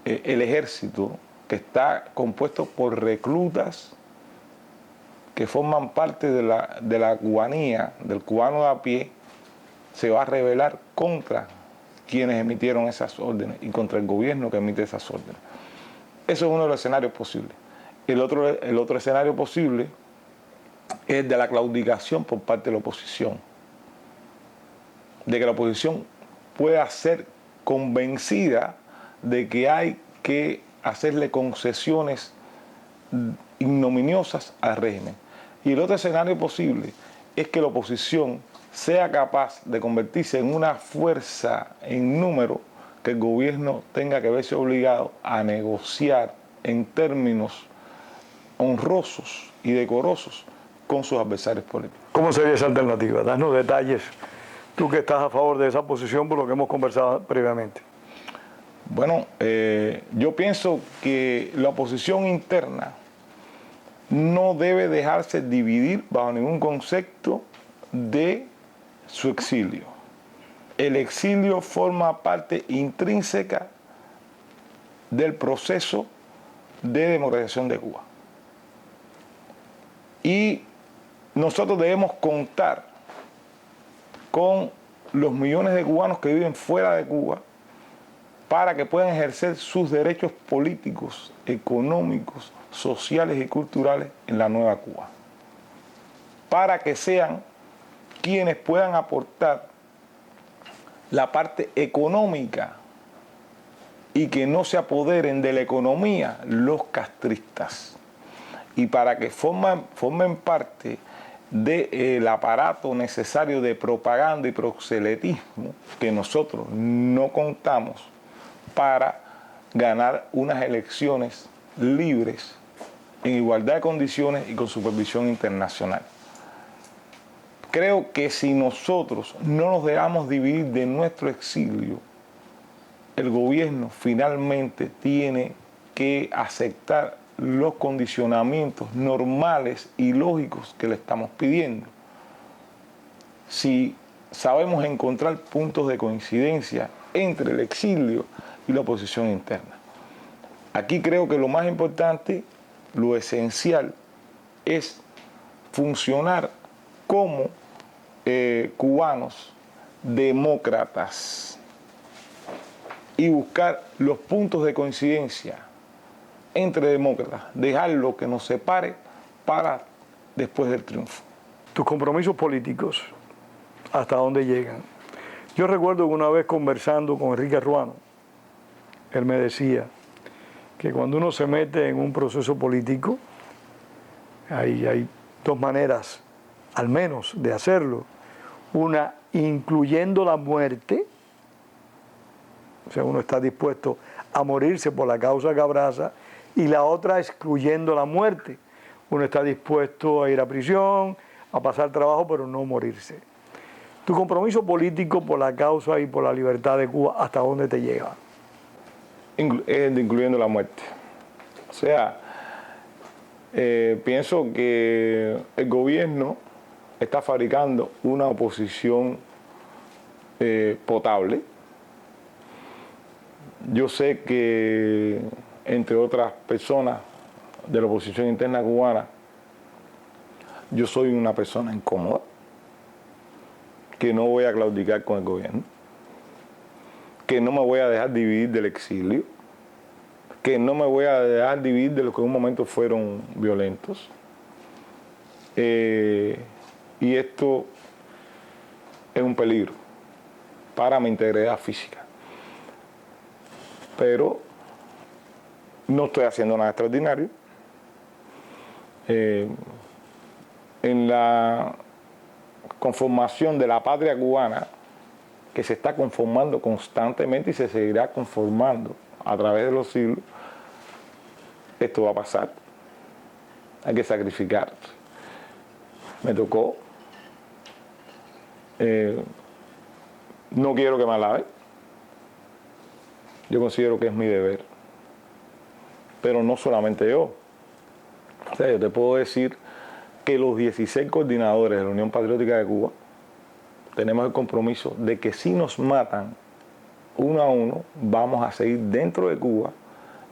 el ejército, que está compuesto por reclutas que forman parte de la cubanía, del cubano de a pie, se va a rebelar contra quienes emitieron esas órdenes y contra el gobierno que emite esas órdenes. Eso es uno de los escenarios posibles. El otro escenario posible es el de la claudicación por parte de la oposición, de que la oposición pueda ser convencida de que hay que hacerle concesiones ignominiosas al régimen. Y el otro escenario posible es que la oposición sea capaz de convertirse en una fuerza en número, que el gobierno tenga que verse obligado a negociar en términos honrosos y decorosos con sus adversarios políticos. ¿Cómo sería esa alternativa? Danos detalles, tú que estás a favor de esa posición por lo que hemos conversado previamente. Bueno, yo pienso que la oposición interna no debe dejarse dividir bajo ningún concepto de su exilio. El exilio forma parte intrínseca del proceso de democratización de Cuba. Y nosotros debemos contar con los millones de cubanos que viven fuera de Cuba para que puedan ejercer sus derechos políticos, económicos, sociales y culturales en la nueva Cuba. Para que sean quienes puedan aportar la parte económica y que no se apoderen de la economía los castristas. Y para que formen parte del aparato necesario de propaganda y proselitismo que nosotros no contamos para ganar unas elecciones libres, en igualdad de condiciones y con supervisión internacional. Creo que si nosotros no nos dejamos dividir de nuestro exilio, el gobierno finalmente tiene que aceptar los condicionamientos normales y lógicos que le estamos pidiendo. Si sabemos encontrar puntos de coincidencia entre el exilio y la oposición interna. Aquí creo que lo más importante, lo esencial, es funcionar como cubanos demócratas. y buscar los puntos de coincidencia entre demócratas, dejar lo que nos separe para después del triunfo. Tus compromisos políticos, ¿hasta dónde llegan? Yo recuerdo que una vez conversando con Enrique Ruano, él me decía que cuando uno se mete en un proceso político, hay dos maneras, al menos, de hacerlo. Una, incluyendo la muerte, o sea, uno está dispuesto a morirse por la causa que abraza, y la otra, excluyendo la muerte. Uno está dispuesto a ir a prisión, a pasar trabajo, pero no morirse. Tu compromiso político por la causa y por la libertad de Cuba, ¿hasta dónde te llega? Incluyendo la muerte. O sea, pienso que el gobierno está fabricando una oposición potable. Yo sé que, entre otras personas de la oposición interna cubana, yo soy una persona incómoda, que no voy a claudicar con el gobierno, que no me voy a dejar dividir del exilio, que no me voy a dejar dividir de los que en un momento fueron violentos. Y esto es un peligro para mi integridad física. Pero no estoy haciendo nada extraordinario. En la conformación de la patria cubana, que se está conformando constantemente y se seguirá conformando a través de los siglos, esto va a pasar. Hay que sacrificar. Me tocó. No quiero que me alabe. Yo considero que es mi deber. Pero no solamente yo. O sea, yo te puedo decir que los 16 coordinadores de la Unión Patriótica de Cuba tenemos el compromiso de que si nos matan uno a uno, vamos a seguir dentro de Cuba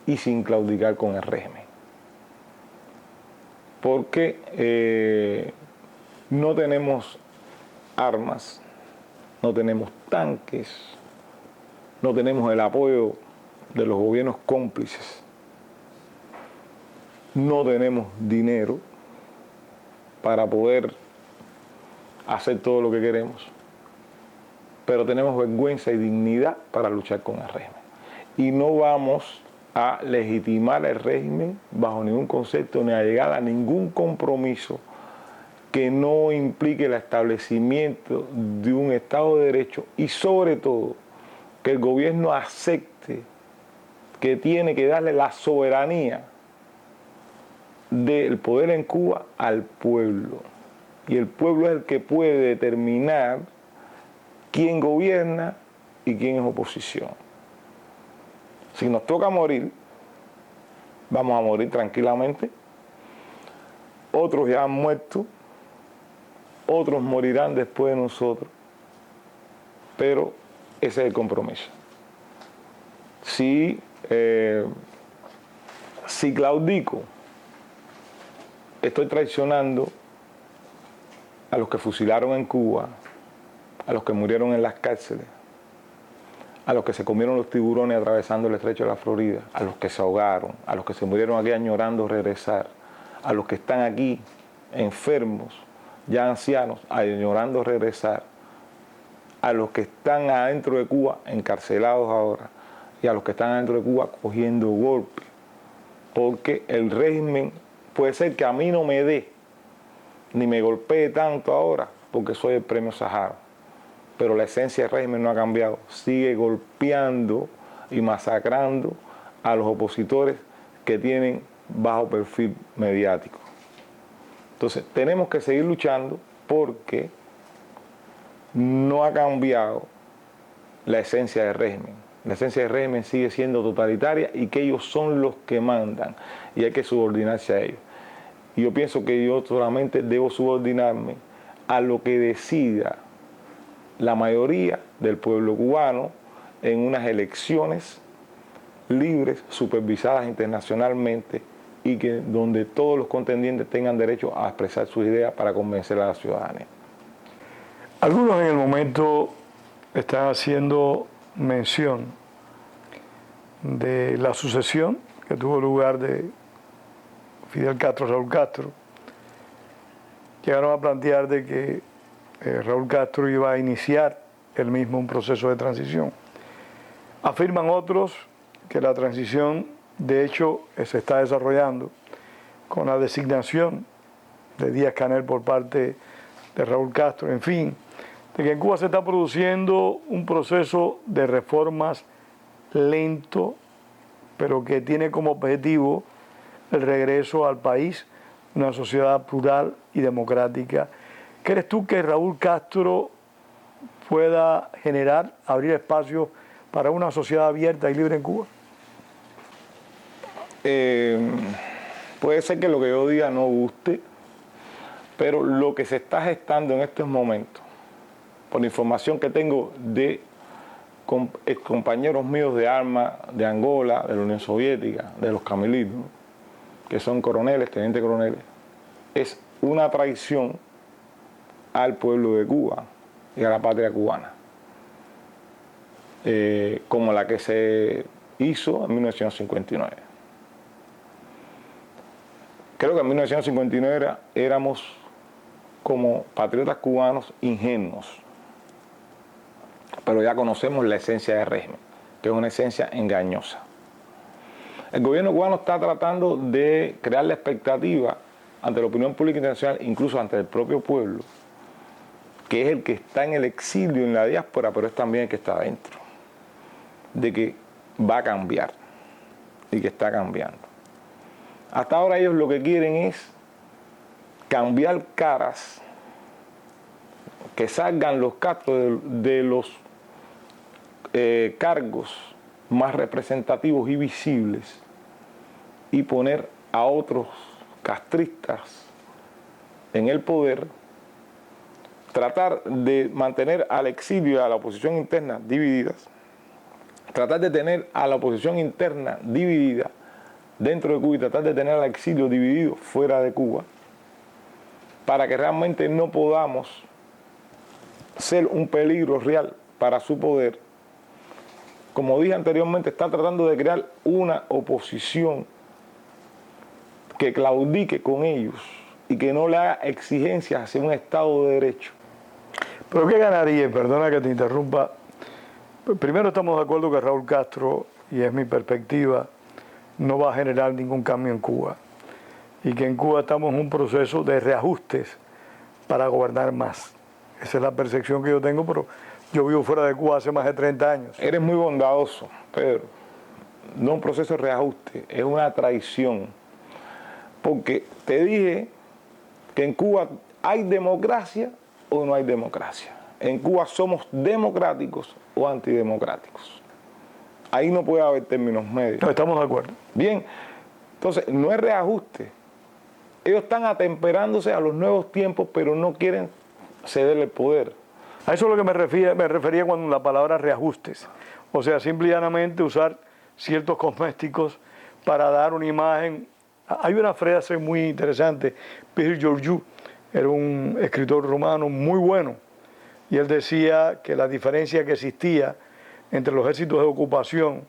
y sin claudicar con el régimen. Porque no tenemos armas, no tenemos tanques, no tenemos el apoyo de los gobiernos cómplices, no tenemos dinero para poder hacer todo lo que queremos, pero tenemos vergüenza y dignidad para luchar con el régimen. Y no vamos a legitimar el régimen bajo ningún concepto ni a llegar a ningún compromiso que no implique el establecimiento de un Estado de Derecho y sobre todo que el gobierno acepte que tiene que darle la soberanía del poder en Cuba al pueblo. Y el pueblo es el que puede determinar quién gobierna y quién es oposición. Si nos toca morir, vamos a morir tranquilamente. Otros ya han muerto, otros morirán después de nosotros, pero ese es el compromiso. Si claudico, estoy traicionando a los que fusilaron en Cuba, a los que murieron en las cárceles, a los que se comieron los tiburones atravesando el estrecho de la Florida, a los que se ahogaron, a los que se murieron aquí añorando regresar, a los que están aquí enfermos, ya ancianos, añorando regresar, a los que están adentro de Cuba encarcelados ahora y a los que están adentro de Cuba cogiendo golpes, porque el régimen puede ser que a mí no me dé ni me golpee tanto ahora porque soy el premio Sájarov, pero la esencia del régimen no ha cambiado, sigue golpeando y masacrando a los opositores que tienen bajo perfil mediático. Entonces tenemos que seguir luchando porque no ha cambiado la esencia del régimen. La esencia del régimen sigue siendo totalitaria y que ellos son los que mandan y hay que subordinarse a ellos. Y yo pienso que yo solamente debo subordinarme a lo que decida la mayoría del pueblo cubano en unas elecciones libres, supervisadas internacionalmente y que donde todos los contendientes tengan derecho a expresar sus ideas para convencer a la ciudadanía. Algunos en el momento están haciendo mención de la sucesión que tuvo lugar de Fidel Castro a Raúl Castro, llegaron a plantear de que Raúl Castro iba a iniciar él mismo un proceso de transición. Afirman otros que la transición, de hecho, se está desarrollando con la designación de Díaz-Canel por parte de Raúl Castro, en fin, de que en Cuba se está produciendo un proceso de reformas lento, pero que tiene como objetivo el regreso al país, una sociedad plural y democrática. ¿Crees tú que Raúl Castro pueda generar, abrir espacio para una sociedad abierta y libre en Cuba? Puede ser que lo que yo diga no guste, pero lo que se está gestando en estos momentos, por la información que tengo de compañeros míos de armas de Angola, de la Unión Soviética, de los camelitos, que son coroneles, tenientes coroneles, es una traición al pueblo de Cuba y a la patria cubana, como la que se hizo en 1959. Creo que en 1959 éramos como patriotas cubanos ingenuos, pero ya conocemos la esencia del régimen, que es una esencia engañosa. El gobierno cubano está tratando de crear la expectativa ante la opinión pública internacional, incluso ante el propio pueblo, que es el que está en el exilio, en la diáspora, pero es también el que está adentro, de que va a cambiar y que está cambiando. Hasta ahora ellos lo que quieren es cambiar caras, que salgan los Castro de los cargos más representativos y visibles y poner a otros castristas en el poder, tratar de mantener al exilio y a la oposición interna divididas, tratar de tener a la oposición interna dividida dentro de Cuba y tratar de tener al exilio dividido fuera de Cuba, para que realmente no podamos ser un peligro real para su poder. Como dije anteriormente, está tratando de crear una oposición que claudique con ellos y que no le haga exigencias hacia un Estado de Derecho. ¿Pero qué ganaría? Perdona que te interrumpa. Primero, estamos de acuerdo que Raúl Castro, y es mi perspectiva, no va a generar ningún cambio en Cuba. Y que en Cuba estamos en un proceso de reajustes para gobernar más. Esa es la percepción que yo tengo, pero yo vivo fuera de Cuba hace más de 30 años. Eres muy bondadoso, Pedro. No un proceso de reajuste, es una traición. Porque te dije que en Cuba hay democracia o no hay democracia. En Cuba somos democráticos o antidemocráticos. Ahí no puede haber términos medios. No, estamos de acuerdo. Bien, entonces no es reajuste. Ellos están atemperándose a los nuevos tiempos, pero no quieren ceder el poder. A eso es lo que me refería con la palabra reajustes. O sea, simple y llanamente usar ciertos cosméticos para dar una imagen. Hay una frase muy interesante. Pierre Georgiou era un escritor rumano muy bueno. Y él decía que la diferencia que existía entre los ejércitos de ocupación,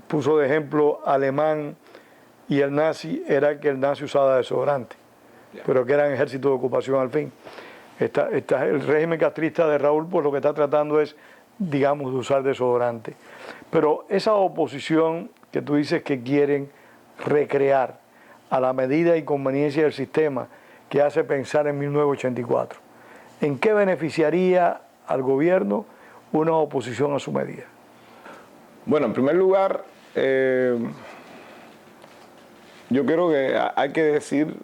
puso de ejemplo alemán y el nazi, era que el nazi usaba desodorante, pero que eran ejércitos de ocupación al fin. El régimen castrista de Raúl, pues lo que está tratando es, digamos, de usar desodorante. Pero esa oposición que tú dices que quieren recrear a la medida y conveniencia del sistema que hace pensar en 1984, ¿en qué beneficiaría al gobierno una oposición a su medida? Bueno, en primer lugar, yo creo que hay que decir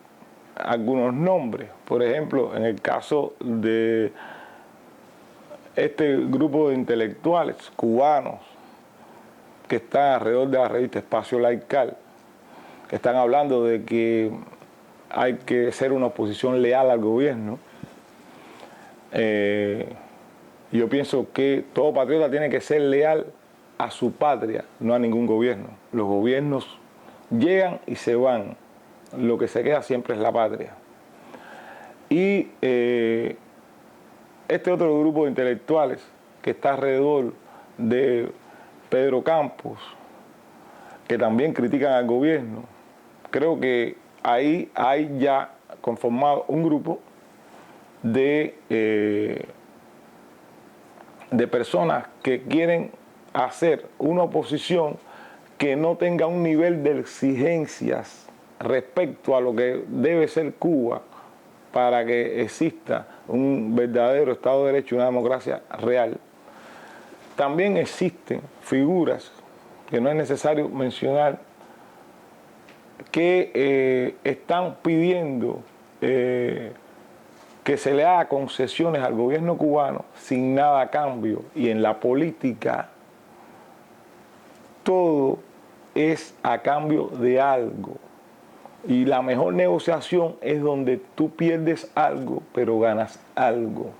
algunos nombres. Por ejemplo, en el caso de este grupo de intelectuales cubanos que están alrededor de la revista Espacio Laical, que están hablando de que hay que ser una oposición leal al gobierno. Yo pienso que todo patriota tiene que ser leal a su patria, no a ningún gobierno. Los gobiernos llegan y se van. Lo que se queda siempre es la patria. Y este otro grupo de intelectuales que está alrededor de Pedro Campos, que también critican al gobierno, creo que ahí hay ya conformado un grupo de personas que quieren hacer una oposición que no tenga un nivel de exigencias respecto a lo que debe ser Cuba para que exista un verdadero Estado de Derecho y una democracia real. También existen figuras que no es necesario mencionar que están pidiendo que se le haga concesiones al gobierno cubano sin nada a cambio. Y en la política todo es a cambio de algo. Y la mejor negociación es donde tú pierdes algo, pero ganas algo.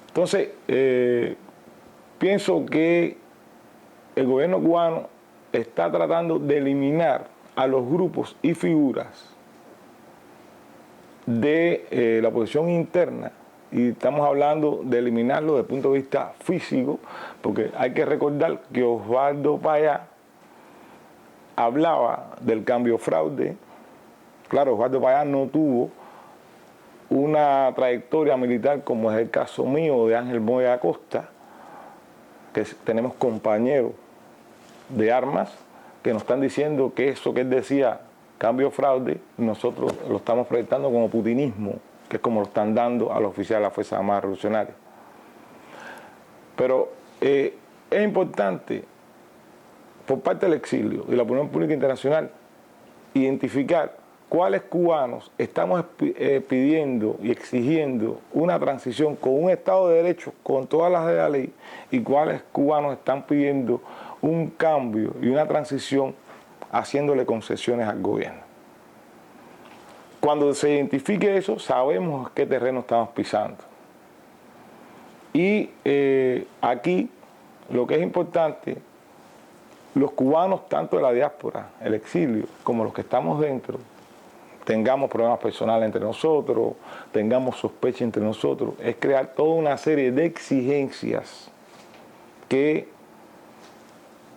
Entonces, pienso que el gobierno cubano está tratando de eliminar a los grupos y figuras de la oposición interna, y estamos hablando de eliminarlo desde el punto de vista físico, porque hay que recordar que Osvaldo Payá hablaba del cambio fraude. Claro, Osvaldo Payá no tuvo una trayectoria militar como es el caso mío de Ángel Moya Acosta, que tenemos compañeros de armas que nos están diciendo que eso que él decía, cambio fraude, nosotros lo estamos proyectando como putinismo, que es como lo están dando a los oficiales de la Fuerza Armada Revolucionaria. Pero es importante, por parte del exilio y la opinión pública internacional, identificar cuáles cubanos estamos pidiendo y exigiendo una transición con un Estado de Derecho, con todas las de la ley, y cuáles cubanos están pidiendo un cambio y una transición haciéndole concesiones al gobierno. Cuando se identifique eso, sabemos qué terreno estamos pisando. Y aquí lo que es importante, los cubanos, tanto de la diáspora, el exilio, como los que estamos dentro, tengamos problemas personales entre nosotros, tengamos sospecha entre nosotros, es crear toda una serie de exigencias que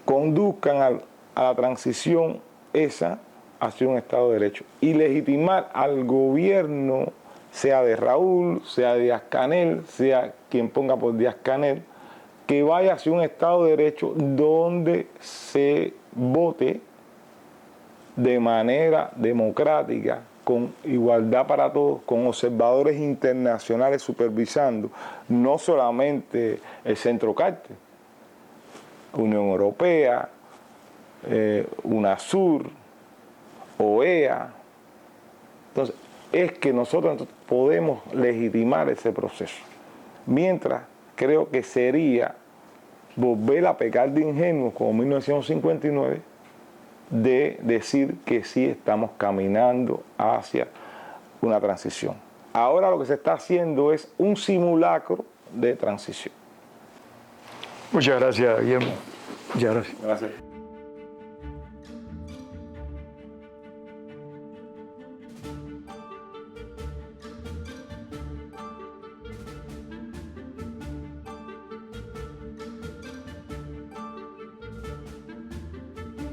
conduzcan a la transición esa hacia un Estado de Derecho y legitimar al gobierno, sea de Raúl, sea de Díaz-Canel, sea quien ponga por Díaz-Canel, que vaya hacia un Estado de Derecho donde se vote de manera democrática, con igualdad para todos, con observadores internacionales supervisando, no solamente el Centro Carter, Unión Europea, UNASUR, OEA. Entonces, es que nosotros podemos legitimar ese proceso. Mientras, creo que sería volver a pecar de ingenuos como 1959, de decir que sí estamos caminando hacia una transición. Ahora lo que se está haciendo es un simulacro de transición. Muchas gracias, Guillermo. Muchas gracias. Gracias.